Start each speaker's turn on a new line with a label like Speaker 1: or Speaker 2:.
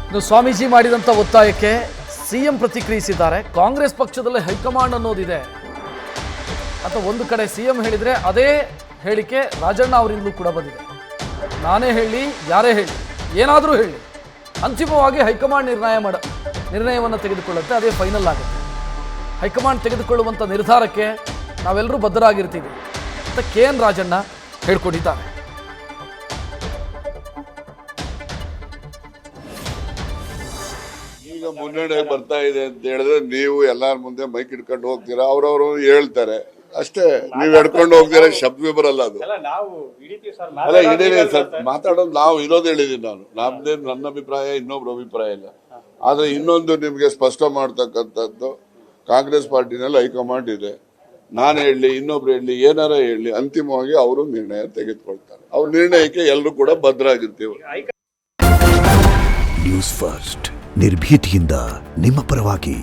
Speaker 1: ಇನ್ನು ಸ್ವಾಮೀಜಿ ಮಾಡಿದಂಥ ಒತ್ತಾಯಕ್ಕೆ ಸಿಎಂ ಪ್ರತಿಕ್ರಿಯಿಸಿದ್ದಾರೆ. ಕಾಂಗ್ರೆಸ್ ಪಕ್ಷದಲ್ಲಿ ಹೈಕಮಾಂಡ್ ಅನ್ನೋದಿದೆ ಅಂತ ಒಂದು ಕಡೆ ಸಿಎಂ ಹೇಳಿದರೆ, ಅದೇ ಹೇಳಿಕೆ ರಾಜಣ್ಣ ಅವರಿಂದಲೂ ಕೂಡ ಬಂದಿದೆ. ನಾನೇ ಹೇಳಿ, ಯಾರೇ ಹೇಳಿ, ಏನಾದರೂ ಹೇಳಿ, ಅಂತಿಮವಾಗಿ ಹೈಕಮಾಂಡ್ ನಿರ್ಣಯವನ್ನು ತೆಗೆದುಕೊಳ್ಳುತ್ತೆ, ಅದೇ ಫೈನಲ್ ಆಗುತ್ತೆ. ಹೈಕಮಾಂಡ್ ತೆಗೆದುಕೊಳ್ಳುವಂಥ ನಿರ್ಧಾರಕ್ಕೆ ನಾವೆಲ್ಲರೂ ಬದ್ಧರಾಗಿರ್ತೀವಿ ಅಂತ KN ರಾಜಣ್ಣ ಹೇಳ್ಕೊಂಡಿದ್ದಾರೆ.
Speaker 2: ಈಗ ಮುನ್ನಡೆ ಬರ್ತಾ ಇದೆ ಅಂತ ಹೇಳಿದ್ರೆ ನೀವು ಎಲ್ಲಾರ ಮುಂದೆ ಮೈಕ್ ಇಟ್ಕೊಂಡು ಹೋಗ್ತೀರಾ, ಅವ್ರವ್ರು ಹೇಳ್ತಾರೆ ಅಷ್ಟೇ. ನೀವ್ ಎಡ್ಕೊಂಡು ಹೋಗ್ತೀರಾ, ಶಬ್ದ ಬರಲ್ಲ ಅದು. ಅಲ್ಲ ಇದೇನೆ ಸರ್ ಮಾತಾಡೋದು, ನಾವು ಇರೋದು ಹೇಳಿದೀನಿ ನಾನು. ನನ್ನ ಅಭಿಪ್ರಾಯ ಇನ್ನೊಬ್ರು ಅಭಿಪ್ರಾಯ ಇಲ್ಲ. ಆದ್ರೆ ಇನ್ನೊಂದು ನಿಮ್ಗೆ ಸ್ಪಷ್ಟ ಮಾಡ್ತಕ್ಕಂಥದ್ದು, ಕಾಂಗ್ರೆಸ್ ಪಾರ್ಟಿನಲ್ಲಿ ಹೈಕಮಾಂಡ್ ಇದೆ. ನಾನು ಹೇಳಿ, ಇನ್ನೊಬ್ರು ಹೇಳಿ, ಏನಾರ ಹೇಳಿ, ಅಂತಿಮವಾಗಿ ಅವರು ನಿರ್ಣಯ ತೆಗೆದುಕೊಳ್ತಾರೆ. ಅವ್ರ ನಿರ್ಣಯಕ್ಕೆ ಎಲ್ಲರೂ ಕೂಡ ಬದ್ಧರಾಗಿರ್ತೀವಿ.
Speaker 3: ನ್ಯೂಸ್ ಫಸ್ಟ್ ನಿರ್ಭೀತಿಯಿಂದ ನಿಮ್ಮ ಪರವಾಗಿ.